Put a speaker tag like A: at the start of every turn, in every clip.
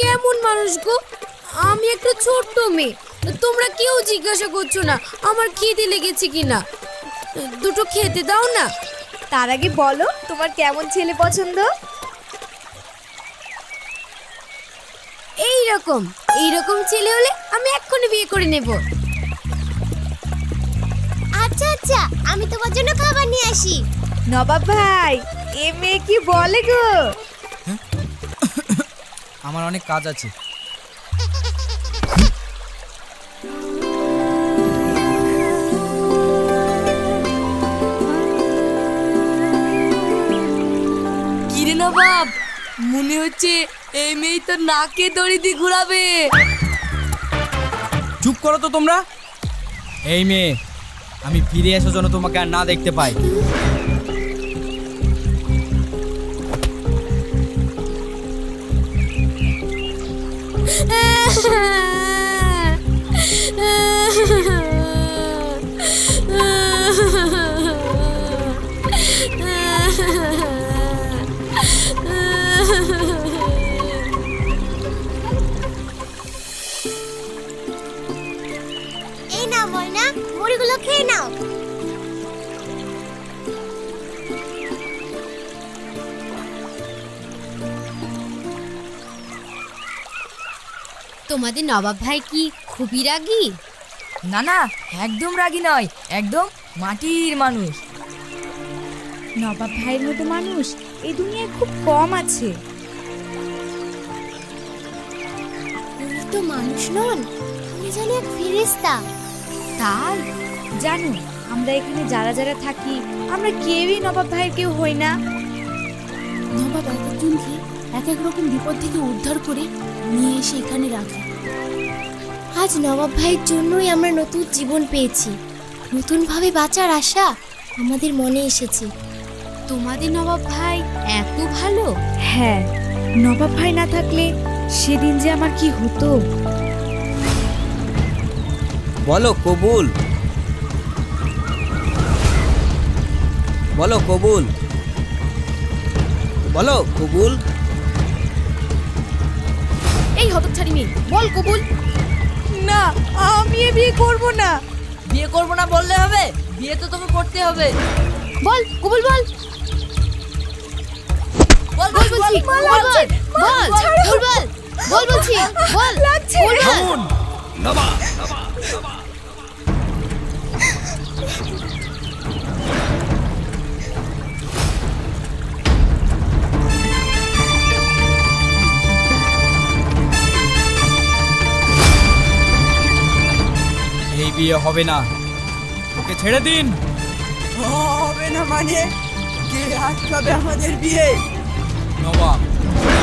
A: কেমন মানুষ গো? আমি একটা ছোট্ট মেয়ে, তোমরা কেউ জিজ্ঞাসা করছো না আমার খিদে লেগেছে কিনা। দুটো খেতে দাও না।
B: তার আগে বলো তোমার কেমন ছেলে পছন্দ?
A: এইরকম এইরকম ছেলে হলে আমি এক্ষুনি বিয়ে করে নেব।
C: আচ্ছা আচ্ছা, আমি তোমার জন্য খাবার নিয়ে আসি।
B: নবাব ভাই, এ মেয়ে কি বলে গো?
D: আমার অনেক কাজ আছে।
A: কিরে নবাব, মনে হচ্ছে এই মেয়ে তো নাকে দড়ি দিয়ে ঘুরাবে।
D: চুপ করো তো তোমরা। এই মেয়ে, আমি ফিরে আসার জন্য তোমাকে আর না দেখতে পাই।
C: এই নাও ময়না, মুড়িগুলো খেয়ে নাও।
A: তোমাদের নবাব ভাই কি খুবই রাগী?
B: না না, একদম রাগী নয়, একদম মাটির মানুষ। নবাব ভাইয়ের মতো মানুষ এই দুনিয়ায় খুব কম আছে।
C: উনি তো মানুষ নন, উনি যেন এক ফেরেশতা।
B: তাই জানো, আমরা এখানে যারা যারা থাকি আমরা কেউই নবাব ভাইয়ের কেউ হই না।
E: নবাব এক একজনকে এক এক রকম বিপদ থেকে উদ্ধার করে নিয়ে এসে এখানে রাখে।
C: আজ নবাব ভাইয়ের জন্যই আমরা নতুন জীবন পেয়েছি। নতুনভাবে বাঁচার আশা আমাদের মনে এসেছে।
A: তোমাদের নবাব ভাই এত ভালো?
B: হ্যাঁ, নবাব ভাই না থাকলে সেদিন যে আমার কি হতো।
D: বলো কবুল, বলো কবুল, বলো কবুল।
A: এই হতচ্ছাড়ি মেয়ে, বল কবুল।
B: না, আমি এ বিয়ে করব না।
A: বিয়ে করবো না বললে হবে? বিয়ে তো তোকে করতে হবে। বল কবুল, বল বল বল বলছি, বল বল বল বল বল বলছি, বল বল।
D: থামুন, নবাব। এই বিয়ে হবে না, ওকে ছেড়ে দিন।
F: হবে না মানে? কে আটকাবে আমাদের বিয়ে?
D: নবাব,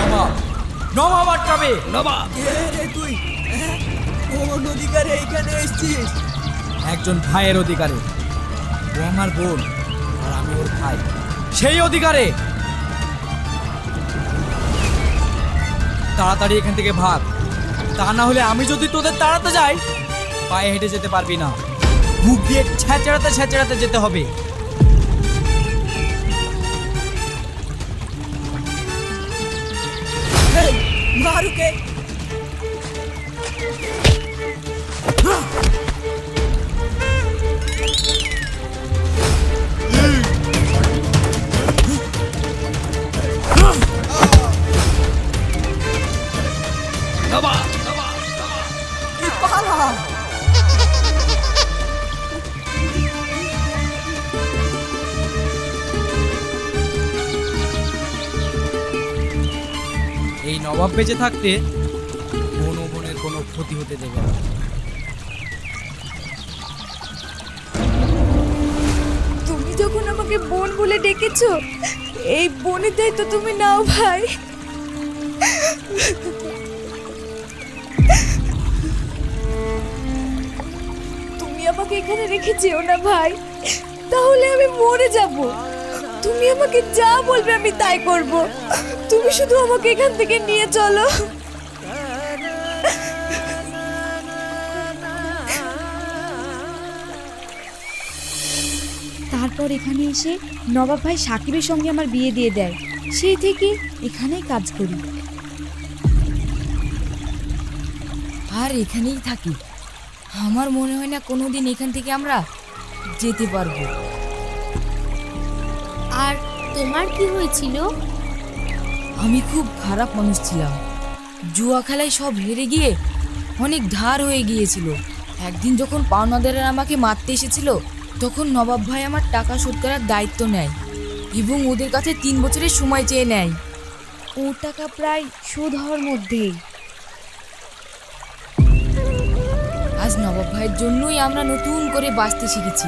D: নবাব, নবাব আটকাবে। নবাব
F: কে রে তুই? কোন অধিকারে এইখানে এসেছিস?
D: একজন ভাইয়ের অধিকারে। ও আমার বোন আর আমি ওর ভাই, সেই অধিকারে। তাড়াতাড়ি এখান থেকে ভাগ, তা না হলে আমি যদি তোদের তাড়াতে যাই পায়ে হেঁটে যেতে পারবি না, বুক দিয়ে ছ্যাঁচড়াতে ছ্যাঁচড়াতে যেতে হবে।
F: মারুকে পালা।
D: এই নবাব বেঁচে থাকতে বোন ও বোনের কোনো ক্ষতি হতে দেবে না।
B: তুমি যখন আমাকে বোন বলে ডেকেছো, এই বোনের দায়িত্ব তুমি নাও ভাই। তুমি আমাকে এখানে রেখে যেও না ভাই, তাহলে আমি মরে যাব। তুমি আমাকে যা বলবে আমি তাই করব। তুমি শুধু আমাকে এখান থেকে নিয়ে চলো। তারপর এখানে এসে নবাব ভাই সাকিবের সঙ্গে আমার বিয়ে দিয়ে দেয়। সেই থেকে এখানেই কাজ করি।
G: আর এখানেই থাকি। আমার মনে হয় না কোনোদিন এখান থেকে আমরা যেতে পারবো।
C: আর তোমার কি হয়েছিল?
G: আমি খুব খারাপ মানুষ ছিলাম। জুয়া খেলায় সব হেরে গিয়ে অনেক ধার হয়ে গিয়েছিল। একদিন যখন পাওনাদাররা আমাকে মারতে এসেছিল, তখন নবাব ভাই আমার টাকা শোধ করার দায়িত্ব নেয় এবং ওদের কাছে 3 বছরের সময় চেয়ে নেয়।
B: ও টাকা প্রায় শোধ হওয়ার মধ্যেই।
G: আজ নবাব ভাইয়ের জন্যই আমরা নতুন করে বাঁচতে শিখেছি।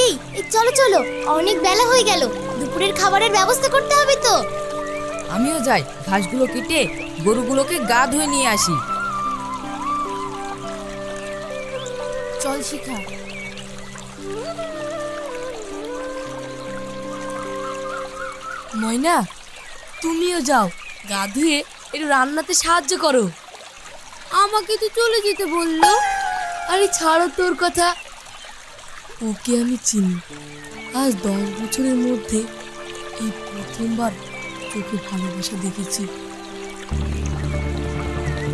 C: এই চলো চলো, অনেক বেলা হয়ে গেল, দুপুরের খাবারের ব্যবস্থা করতে হবে তো।
G: আমিও যাই, ঘাসগুলো কেটে গরুগুলোকে গা ধুয়ে নিয়ে আসি।
E: চল শিখা।
G: ময়না, তুমিও যাও, গা ধুয়ে একটু রান্নাতে সাহায্য করো।
A: আমাকে তো চলে যেতে বললো।
G: আরে ছাড়ো তোর কথা, ওকে আমি চিনি। আজ 10 বছরের মধ্যে এই প্রথমবার তোকে ভালোবাসা দেখেছি।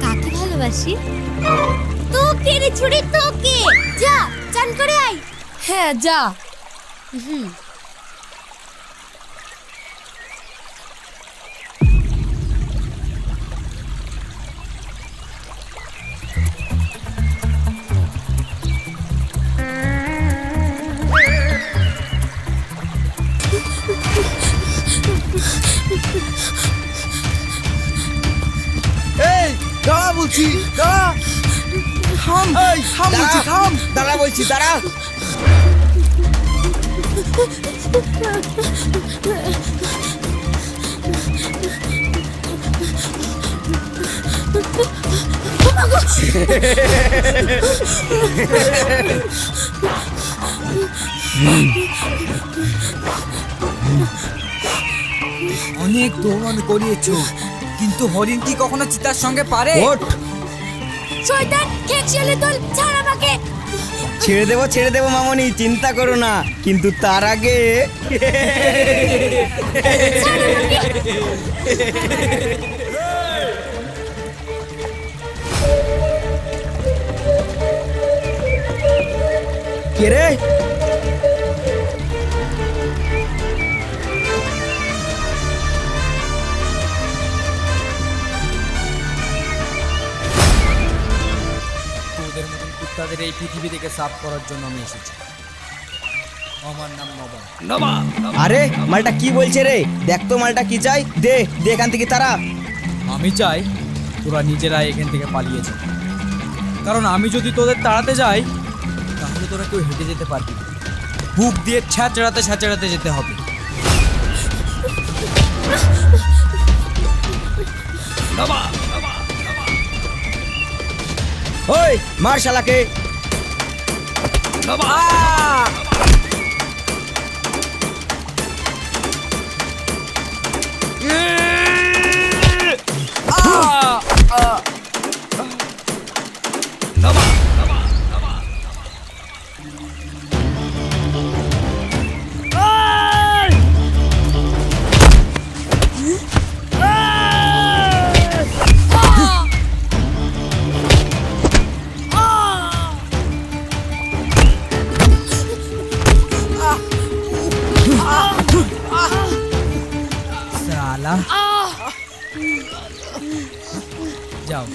C: কাকে ভালোবাসি? তোকে রে ছুরি, তোকে। যা চান করে আয়।
G: হ্যাঁ যা।
F: এই দাঁড়া বলছি, দাঁড়া। থাম, এই থাম বলছি, থাম।
D: দাঁড়া বলছি, দাঁড়া। অনেক দৌড়ানো করিয়েছো, কিন্তু হরিণ কি কখনো চিতার সঙ্গে পারে?
F: ওঠ।
A: শয়তান, খেকশিয়ালের দল, ছাড় আমাকে।
F: ছেড়ে দেবো মামনি, চিন্তা করো না, কিন্তু তার আগে কে রে?
D: তোদের মতন কুত্তাদের এই পৃথিবী থেকে সাফ করার জন্য আমি এসেছি। আমার নাম নবাব।
F: আরে মালটা কি বলছে রে? দেখ তো মালটা কি চাই, দে দে এখান থেকে তারা।
D: আমি চাই তোরা নিজেরাই এখান থেকে পালিয়েছে, কারণ আমি যদি তোদের তাড়াতে যাই তাহলে তোরা কেউ হেঁটে যেতে পারবি না। বুক দিয়ে ছ্যাঁচড়াতে ছ্যাঁচড়াতে যেতে হবে।
F: ওই মার শালাকে।
D: শালা যাও।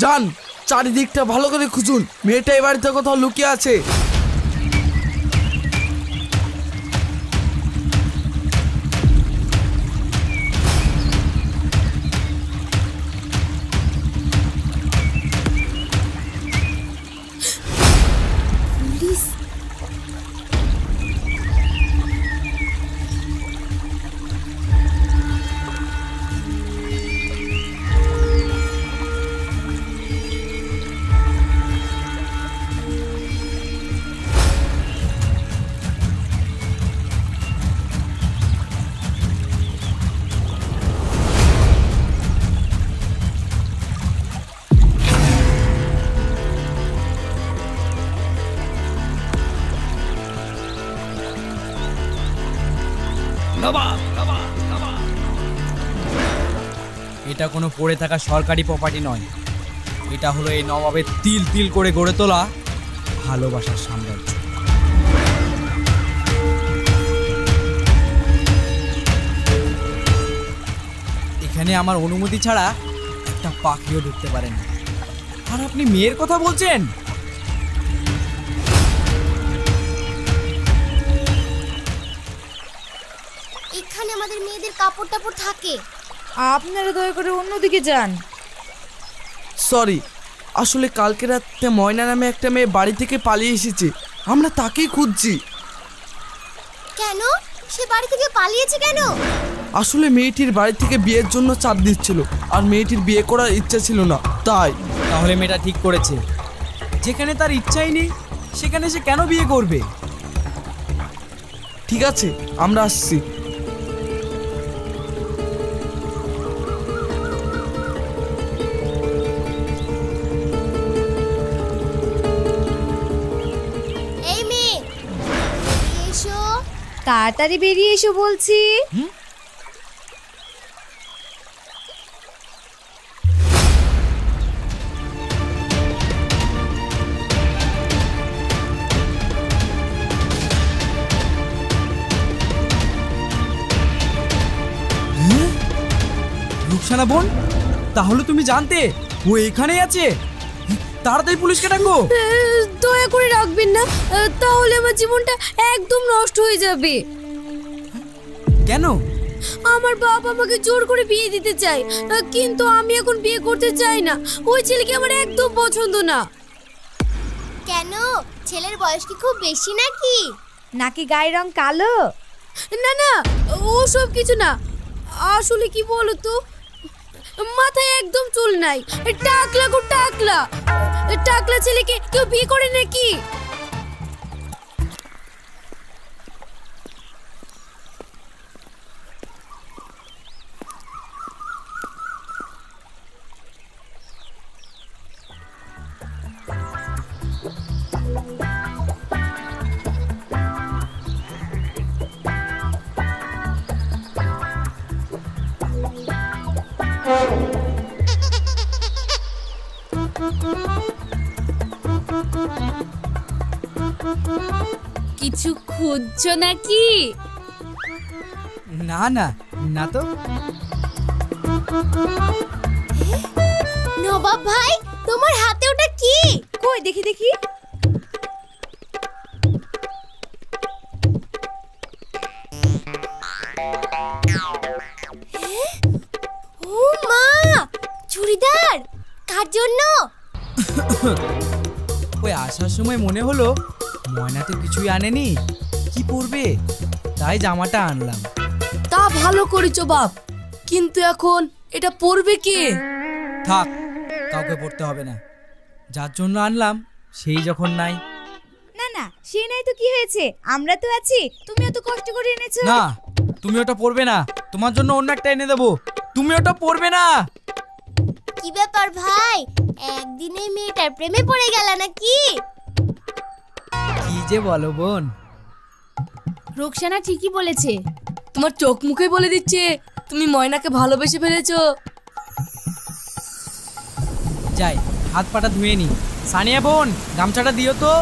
F: যান, চারিদিকটা ভালো করে খুঁজুন, মেয়েটা এই বাড়িতে কোথাও লুকিয়ে আছে।
C: পুলিশ?
D: এটা কোনো পড়ে থাকা সরকারি প্রপার্টি নয়, এটা হলো এই নবাবের তিল তিল করে গড়ে তোলা ভালোবাসার সাম্রাজ্য। এখানে আমার অনুমতি ছাড়া একটা পাখিও ঢুকতে পারে না। আর আপনি মেয়ের কথা বলছেন?
C: এখানে আমাদের মেয়েদের কাপড় টাপড় থাকে।
B: আপনারা দয়া করে অন্যদিকে যান।
F: সরি, আসলে কালকে রাতে ময়না নামে একটা মেয়ে বাড়ি থেকে পালিয়ে এসেছে, আমরা তাকেই খুঁজছি।
C: কেন? সে বাড়ি থেকে পালিয়েছে কেন?
F: আসলে মেয়েটির বাড়ি থেকে বিয়ের জন্য চাপ দিচ্ছিল, আর মেয়েটির বিয়ে করার ইচ্ছা ছিল না, তাই।
D: তাহলে মেয়েটা ঠিক করেছে, যেখানে তার ইচ্ছাই নেই সেখানে সে কেন বিয়ে করবে?
F: ঠিক আছে, আমরা আসছি।
C: এই মেয়ে, এসো।
B: তাড়াতাড়ি বেরিয়ে এসো বলছি।
D: রুকসানা বোন, তাহলে তুমি জানতে ও এখানেই আছে? তাড়াতাড়ি পুলিশকে ডাকো।
A: দয়া করে রাখবেন না, তাহলে আমার জীবনটা একদম নষ্ট হয়ে যাবে।
D: কেন?
A: আমার বাপ আমাকে জোর করে বিয়ে দিতে চায়, কিন্তু আমি এখন বিয়ে করতে চাই না। ওই ছেলেকে আমার একদম পছন্দ না।
C: কেন? ছেলের বয়স কি খুব বেশি নাকি?
B: নাকি গায়ের রং কালো?
A: না না, ও সব কিছু না। আসলে কি বলো তো, মাথায় একদম চুল নাই। টাকলা গো টাকলা। টাকলা ছেলেকে কেউ বিয়ে করে নাকি? কিছু খুঁজছো নাকি?
D: না না, না তো।
C: নবাব ভাই, তোমার হাতে ওটা কি?
B: কই দেখি দেখি।
C: ও মা, চুড়িদার কার জন্য?
D: ওই আসার সময় মনে হলো ময়না তো কিছুই আনেনি, কি পরবে, তাই জামাটা আনলাম।
A: তা ভালো করেছো বাপ, কিন্তু এখন এটা পরবে কে?
D: থাক, কাউকে পড়তে হবে না। যার জন্য আনলাম সেই যখন নাই।
B: না না, সে নাই তো কি হয়েছে, আমরা তো আছি। তুমি এত কষ্ট করে এনেছো।
D: না, তুমি ওটা পরবে না, তোমার জন্য অন্য একটা এনে দেবো। তুমি ওটা পরবে না।
C: কি ব্যাপার ভাই, একদিনে মেয়েটার প্রেমে পড়ে গেল নাকি?
D: কি যে বলো বোন।
E: রোকসানা ঠিকই বলেছে, তোমার চোখ মুখে বলে দিচ্ছে তুমি ময়নাকে ভালোবেসে ফেলেছো।
D: যাই, হাত পাটা ধুয়ে নি। সানিয়া বোন, গামছাটা দিও তো।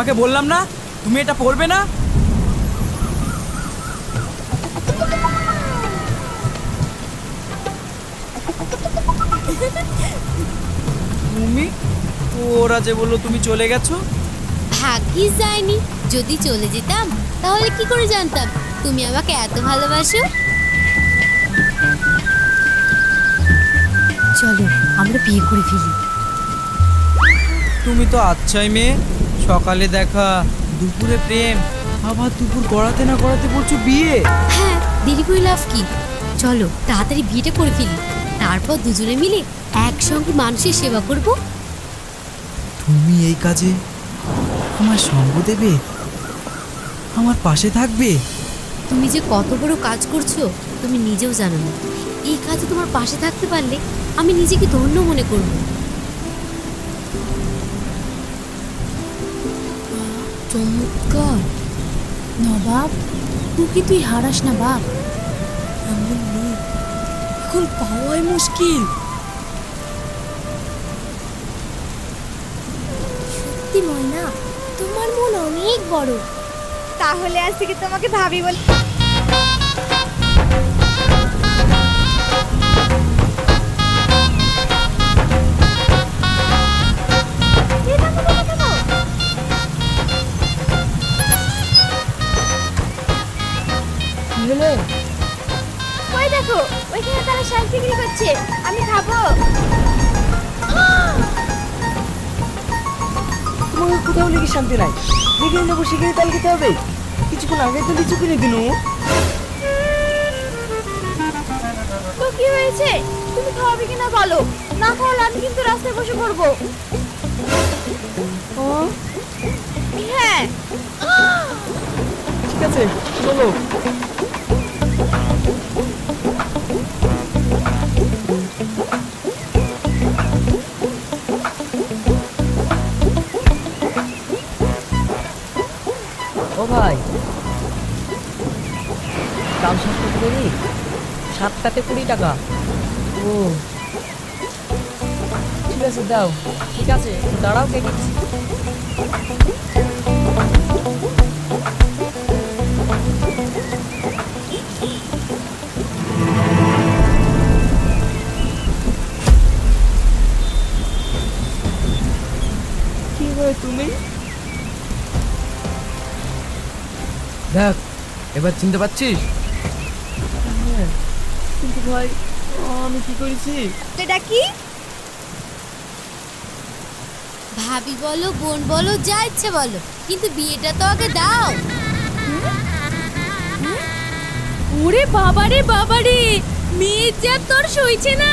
D: তোমাকে বললাম না তুমি এটা পরবে না। তুমি, ওরা যে বললো তুমি চলে গেছো।
A: ভাগ্যিস যায়নি, যদি চলে যেতাম তাহলে কি করে জানতাম তুমি আমাকে এত ভালোবাসো। চলো আমরা বিয়ে করে ফেলি।
D: তুমি তো আচ্ছাই মেয়ে, সকালে দেখা, দুপুরে প্রেম, আবার দুপুর গড়াতে না গড়াতে বলছো বিয়ে।
A: হ্যাঁ, দেরি করে লাভ কি, চলো তাড়াতাড়ি বিয়েটা করে ফেলি, তারপর দুজনে মিলে একসঙ্গে মানুষের সেবা করব।
D: তুমি এই কাজে আমার সঙ্গ দেবে, আমার পাশে থাকবে।
A: তুমি যে কত বড় কাজ করছো তুমি নিজেও জানো না। এই কাজে তোমার পাশে থাকতে পারলে আমি নিজেকে ধন্য মনে করব।
E: চমৎকার নবাব, তোকে তুই হারাস না বাপ। এমন মেয়ে এখন পাওয়াই মুশকিল।
C: সত্যি ময়না, তোমার মন অনেক বড়।
B: তাহলে আজ থেকে তোমাকে ভাবি বলে। ওই দেখো, ওইখানে তারা শাক বিক্রি করছে, আমি খাবো।
F: তোমাকে কোথাও লিখে শান্তি নাই, যেখানে যাবো সেখানে তাল খেতে হবে। কিছুক্ষণ আগে তো লিচু কিনে দিনু।
B: তো কি হয়েছে, তুমি খাওয়াবে কিনা বলো, না খাওয়ালে আমি কিন্তু রাস্তায় বসে পড়বো। হ্যাঁ
F: ঠিক আছে চলো।
H: ও ভাই, কাল শাক কত করি? 7টাতে 20 টাকা। ও ঠিক আছে দাও। ঠিক আছে দাঁড়াও, কে দিচ্ছি।
F: কি হয় তুমি?
D: দেখ এবার চিনতে পারছিস?
F: হ্যাঁ, কিন্তু ভাই আমি কি করেছি?
B: এটা কি?
A: ভাবি বলো, বোন বলো, যা ইচ্ছে বলো, কিন্তু বিয়েটা তো আগে দাও।
B: ওরে বাবারে বাবারে, মেয়ের যা তোর সইছে না।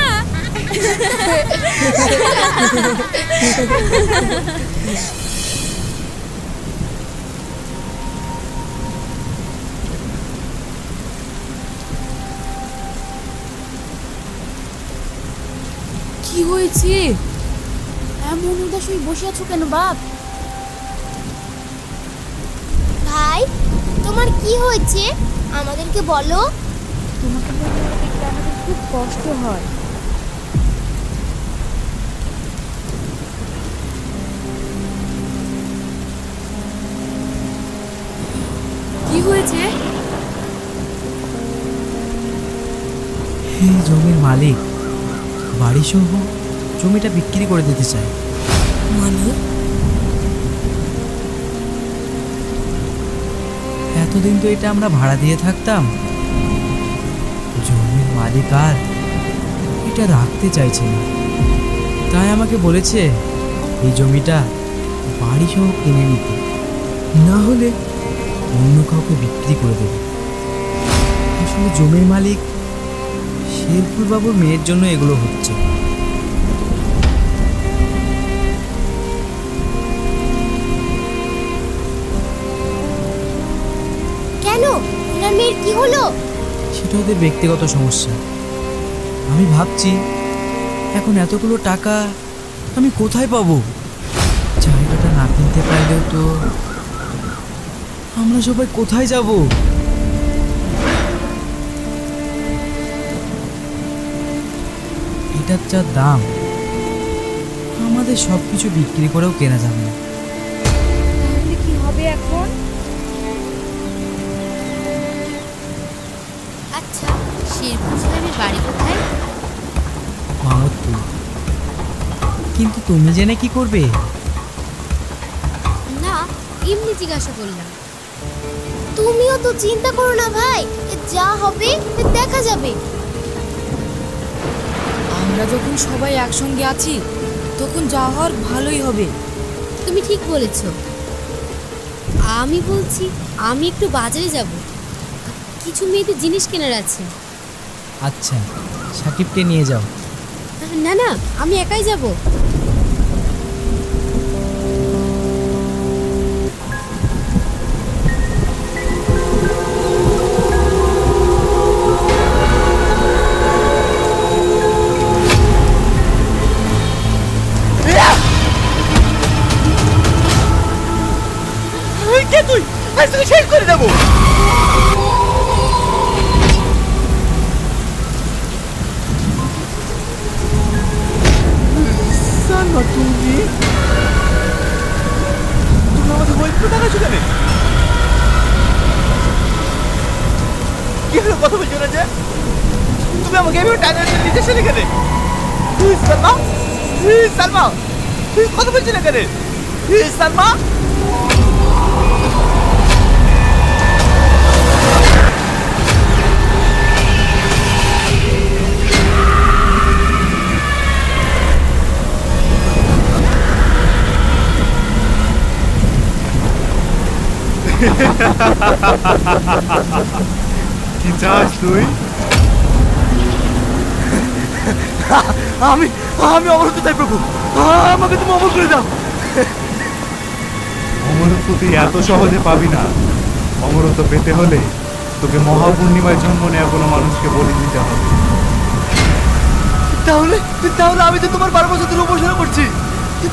E: কি হয়েছে? এমন উদাস হয়ে বসে আছো কেন বাপ?
C: ভাই, তোমার কি হয়েছে আমাদেরকে বলো।
B: তোমাকে বলতে দেখলে আমাদের খুব কষ্ট হয়।
E: কি হয়েছে?
D: এই জমির মালিক বাড়ি সহ জমিটা বিক্রি করে দিতে চায়।
E: মানে
D: এতদিন তো এটা আমরা ভাড়া দিয়ে থাকতাম, জমির মালিক আর এটা রাখতে চাইছে না, তাই আমাকে বলেছে এই জমিটা বাড়ি সহ কিনে নিতে, না হলে অন্য কাউকে বিক্রি করে দেবে। আসলে জমির মালিক শেরপুর বাবুর মেয়ের জন্য এগুলো হচ্ছে।
C: কেন, ওনার মেয়ের কি হলো?
D: সেটা ওদের ব্যক্তিগত সমস্যা। আমি ভাবছি এখন এতগুলো টাকা আমি কোথায় পাবো? জায়গাটা না কিনতে পারলেও তো আমরা সবাই কোথায় যাব? এটার যা দাম আমাদের সব কিছু বিক্রি করেও কেনা যাবে না।
B: তাহলে কি হবে এখন?
C: আচ্ছা, শেরপুর সাহেবের বাড়ি কোথায়?
D: মামদপুর। কিন্তু তুমি জেনে কি করবে?
C: না, এমনি জিজ্ঞাসা করলাম। তুমিও তো চিন্তা করো না ভাই, যা হবে দেখা যাবে।
G: আমরা যখন সবাই একসঙ্গে আছি তখন যা হওয়ার ভালোই হবে।
A: তুমি ঠিক বলেছো। আমি বলছি আমি একটু বাজারে যাব, কিছু মেয়েদের জিনিস কেনার আছে।
D: আচ্ছা, সাকিবকে নিয়ে যাও।
A: না না, আমি একাই যাব।
F: কে তুই? আজকে শেষ করে দেবো। সালমা, তুমি আমাকে বই পড়ে দেখাচ্ছ কেন? কি হলো, কথা বলছো না যে? তুমি আমাকে এভাবে টাইনার নিতে এসেছিলে কেন? সালমা, সালমা, তুই কথা বলছি না কেন? সালমা,
I: কি চাস তুই?
F: আমি আমি অমরত্ব চাই প্রভু, আমাকে তুমি অমর করে দাও।
I: অমরত্ব তুই এত সহজে পাবি না। অমরত্ব পেতে হলে তোকে মহাপূর্ণিমায় জন্ম নেওয়া কোনো মানুষকে বলি দিতে হবে।
F: তাহলে তাহলে আমি তো তোমার 12 বছর ধরে উপাসনা করছি,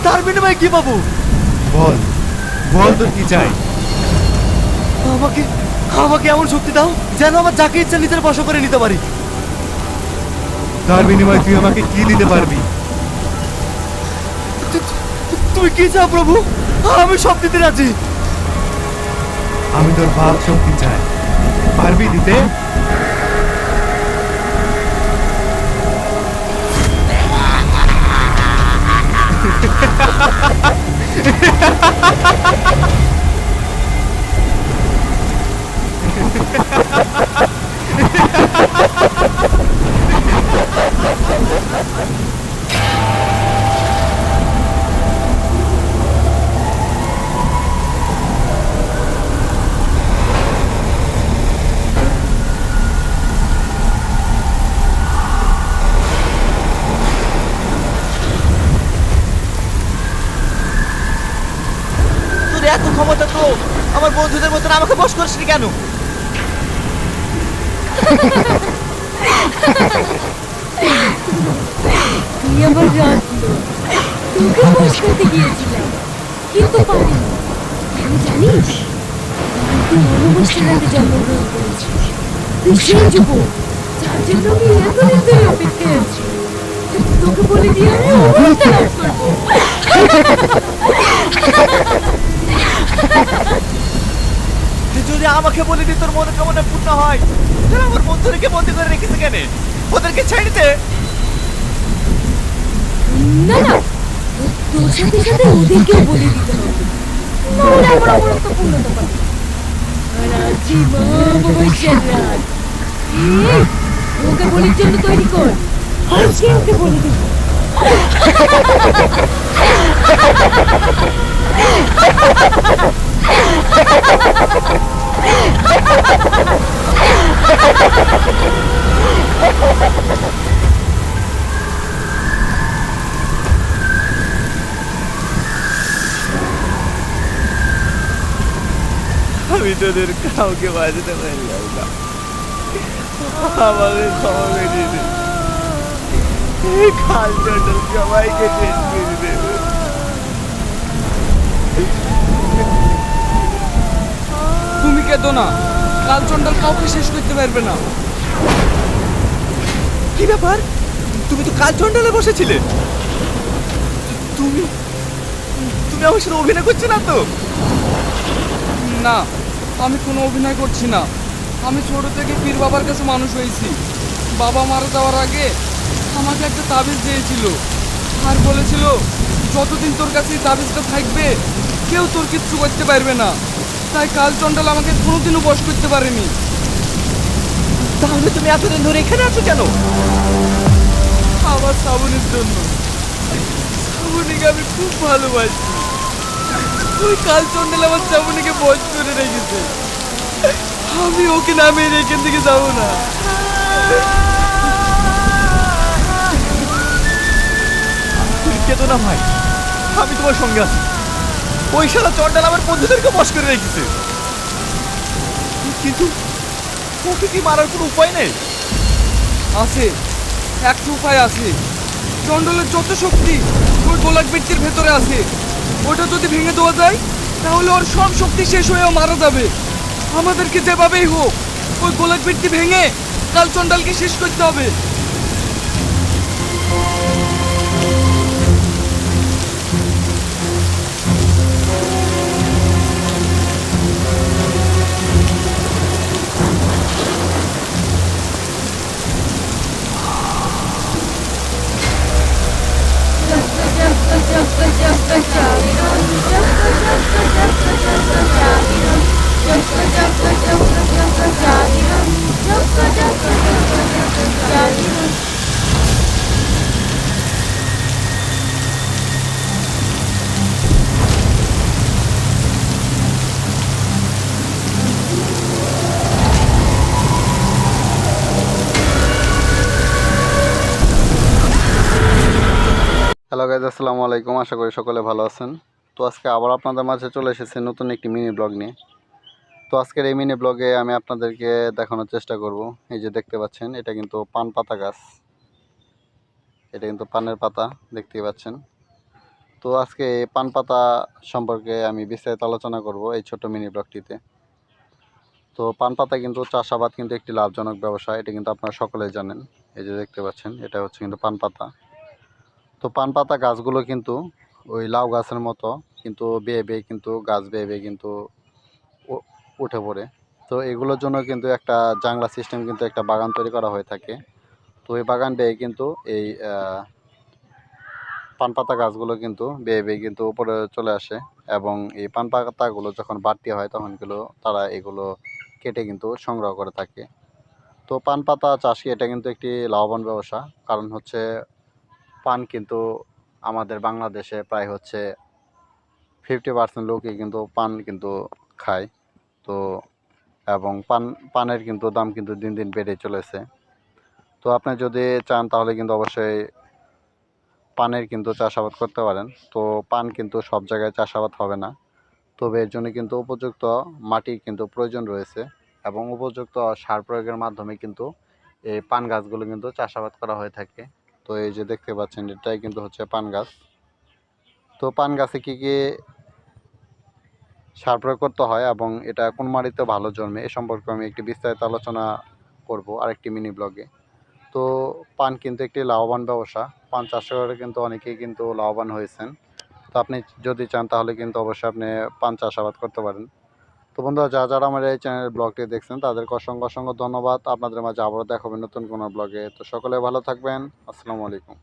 F: তার বিনিময়ে কি পাবো?
I: বল, বল তোর কি চাই?
F: আমাকে আমাকে এমন শক্তি দাও যেন আমার যাকে ইচ্ছা নিজের বশ করে নিতে পারি।
I: তার বিনিময়ে তুই আমাকে কি দিতে পারবি?
F: তুমি কি চাও প্রভু? আমি সব দিতে রাজি।
I: আমি তোর ভাব শক্তি চাই, পারবি দিতে?
F: তোর এত ক্ষমতা তো আমার বন্ধুদের মতন আমাকে বশ করিসনি কেন?
B: তুই আমার রাখলো, তোকে বস করতে গিয়েছিলাম কিন্তু পারিনি। কেন জানিস? তুই অমাবস্যাতে জন্মগ্রহণ করেছিস। তুই সেই যুবক যার জন্য আমি এতদিন ধরে অপেক্ষায় আছি। তোকে বলে দিয়ে আমি অমরত্ব লাভ করবো।
F: যদি আমাকে বলে দি তোর মনোকামনা পূর্ণ হয়, তাহলে আমার বন্ধুদেরকে বন্দি করে রেখেছে কেন? ওদেরকে ছেড়ে দে।
B: না না, তোর সাথে সাথে ওদেরকেও বলে দিতে হবে, নাহলে আমার অমরত্ব পূর্ণতা পাবে। আর আজই মা অমাবস্যার রাত। ওকে বলির জন্য তৈরি কর, আজকে ওকে বলে দিব।
F: আমি তোদের কাউকে বাঁচাতে পারলাম না, আমাকে ক্ষমা করে দে। এই খাল চন্ডল সবাইকে শেষ করে দেবে।
D: তুমি কেঁদো না, কাল চন্ডাল কাউকে শেষ করতে পারবে না।
F: কি ব্যাপার? তুমি তো কাল চন্ডলে বসেছিলে। তুমি তুমি আমার সাথে অভিনয় করছো না তো?
J: না, আমি কোনো অভিনয় করছি না। আমি ছোট থেকে পীর বাবার কাছে মানুষ হয়েছি। বাবা মারা যাওয়ার আগে আমাকে একটা তাবিজ দিয়েছিল আর বলেছিল যতদিন তোর কাছে এই তাবিজটা থাকবে কেউ তোর কিচ্ছু করতে পারবে না। তাই কাল চন্ডাল আমাকে কোনোদিনও বশ করতে পারেনি।
F: তাহলে তুমি এতদিন ধরে এখানে আছো কেন?
J: আমার শ্রাবণীর জন্য। শ্রাবণীকে আমি খুব ভালোবাসি। ওই কাল চন্ডাল আমার শ্রাবণীকে বশ করে রেখেছে। আমি ওকে নামিয়ে এখান থেকে যাবো না।
F: তুমি কেঁদো না ভাই, আমি তোমার সঙ্গে আছি। ওই শালা চন্ডাল আমার বন্ধুদেরকে বশ করে রেখেছে, কিন্তু ওকে কি মারার কোনো উপায় নেই?
J: আছে, একটা উপায় আছে। চন্ডলের যত শক্তি ওই গোলাক ব্যক্তির ভেতরে আছে, ওটা যদি ভেঙে দেওয়া যায় তাহলে ওর সব শক্তি শেষ হয়েও মারা যাবে। আমাদেরকে যেভাবেই হোক ওই গোলাক ব্যক্তি ভেঙে কাল চন্ডালকে শেষ করতে হবে।
K: হ্যালো গাইজ, আসসালামু আলাইকুম। আশা করি সকলে ভালো আছেন। তো আজকে আবার আপনাদের মাঝে চলে এসেছি নতুন একটি মিনি ব্লগ নিয়ে। তো আজকের এই মিনি ব্লগে আমি আপনাদেরকে দেখানোর চেষ্টা করব। এই যে দেখতে পাচ্ছেন, এটা কিন্তু পান পাতা গাছ, এটা কিন্তু পানের পাতা দেখতেই পাচ্ছেন। তো আজকে এই পান পাতা সম্পর্কে আমি বিস্তারিত আলোচনা করব এই ছোট মিনি ব্লগটিতে। তো পান পাতা কিন্তু চাষাবাদ কিন্তু একটি লাভজনক ব্যবসা, এটা কিন্তু আপনারা সকলেই জানেন। এই যে দেখতে পাচ্ছেন, এটা হচ্ছে কিন্তু পান পাতা। তো পান পাতা গাছগুলো কিন্তু ওই লাউ গাছের মতো কিন্তু বেয়ে বেয়ে কিন্তু গাছ বেয়ে বেয়ে কিন্তু উঠে পড়ে। তো এগুলোর জন্য কিন্তু একটা জাংলা সিস্টেম কিন্তু একটা বাগান তৈরি করা হয়ে থাকে। তো এই বাগান বেয়ে কিন্তু এই পান পাতা গাছগুলো কিন্তু বেয়ে বেয়ে কিন্তু উপরে চলে আসে, এবং এই পান পাতাগুলো যখন বাড়তি হয় তখন তারা এগুলো কেটে কিন্তু সংগ্রহ করে থাকে। তো পান পাতা চাষি এটা কিন্তু একটি লাভবান ব্যবসা, কারণ হচ্ছে পান কিন্তু আমাদের বাংলাদেশে প্রায় হচ্ছে 50% লোকই কিন্তু পান কিন্তু খায়। তো এবং পানের কিন্তু দাম কিন্তু দিন দিন বেড়ে চলেছে। তো আপনি যদি চান তাহলে কিন্তু অবশ্যই পানের কিন্তু চাষাবাদ করতে পারেন। তো পান কিন্তু সব জায়গায় চাষাবাদ হবে না, তবে এর জন্য কিন্তু উপযুক্ত মাটির কিন্তু প্রয়োজন রয়েছে, এবং উপযুক্ত সার প্রয়োগের মাধ্যমে কিন্তু এই পান গাছগুলো কিন্তু চাষাবাদ করা হয়ে থাকে। তো এই যে দেখতে পাচ্ছেন, এটাই কিন্তু হচ্ছে পান গাছ। তো পান গাছে কী কী সার প্রয়োগ করতে হয় এবং এটা কোন মাটিতে ভালো জন্মে এ সম্পর্কে আমি একটি বিস্তারিত আলোচনা করব আরেকটি মিনি ব্লগে। তো পান কিন্তু একটি লাভবান ব্যবসা, পান চাষ করে কিন্তু অনেকেই কিন্তু লাভবান হয়েছেন। তো আপনি যদি চান তাহলে কিন্তু অবশ্যই আপনি পান চাষাবাদ করতে পারেন। তো বন্ধুরা, যারা আমার এই চ্যানেলের ব্লগটি দেখছেন তাদেরকে অসংখ্য অসংখ্য ধন্যবাদ। আপনাদের মাঝে আবারও দেখা হবে নতুন কোনো ব্লগে। তো সকলে ভালো থাকবেন। আসসালামু আলাইকুম।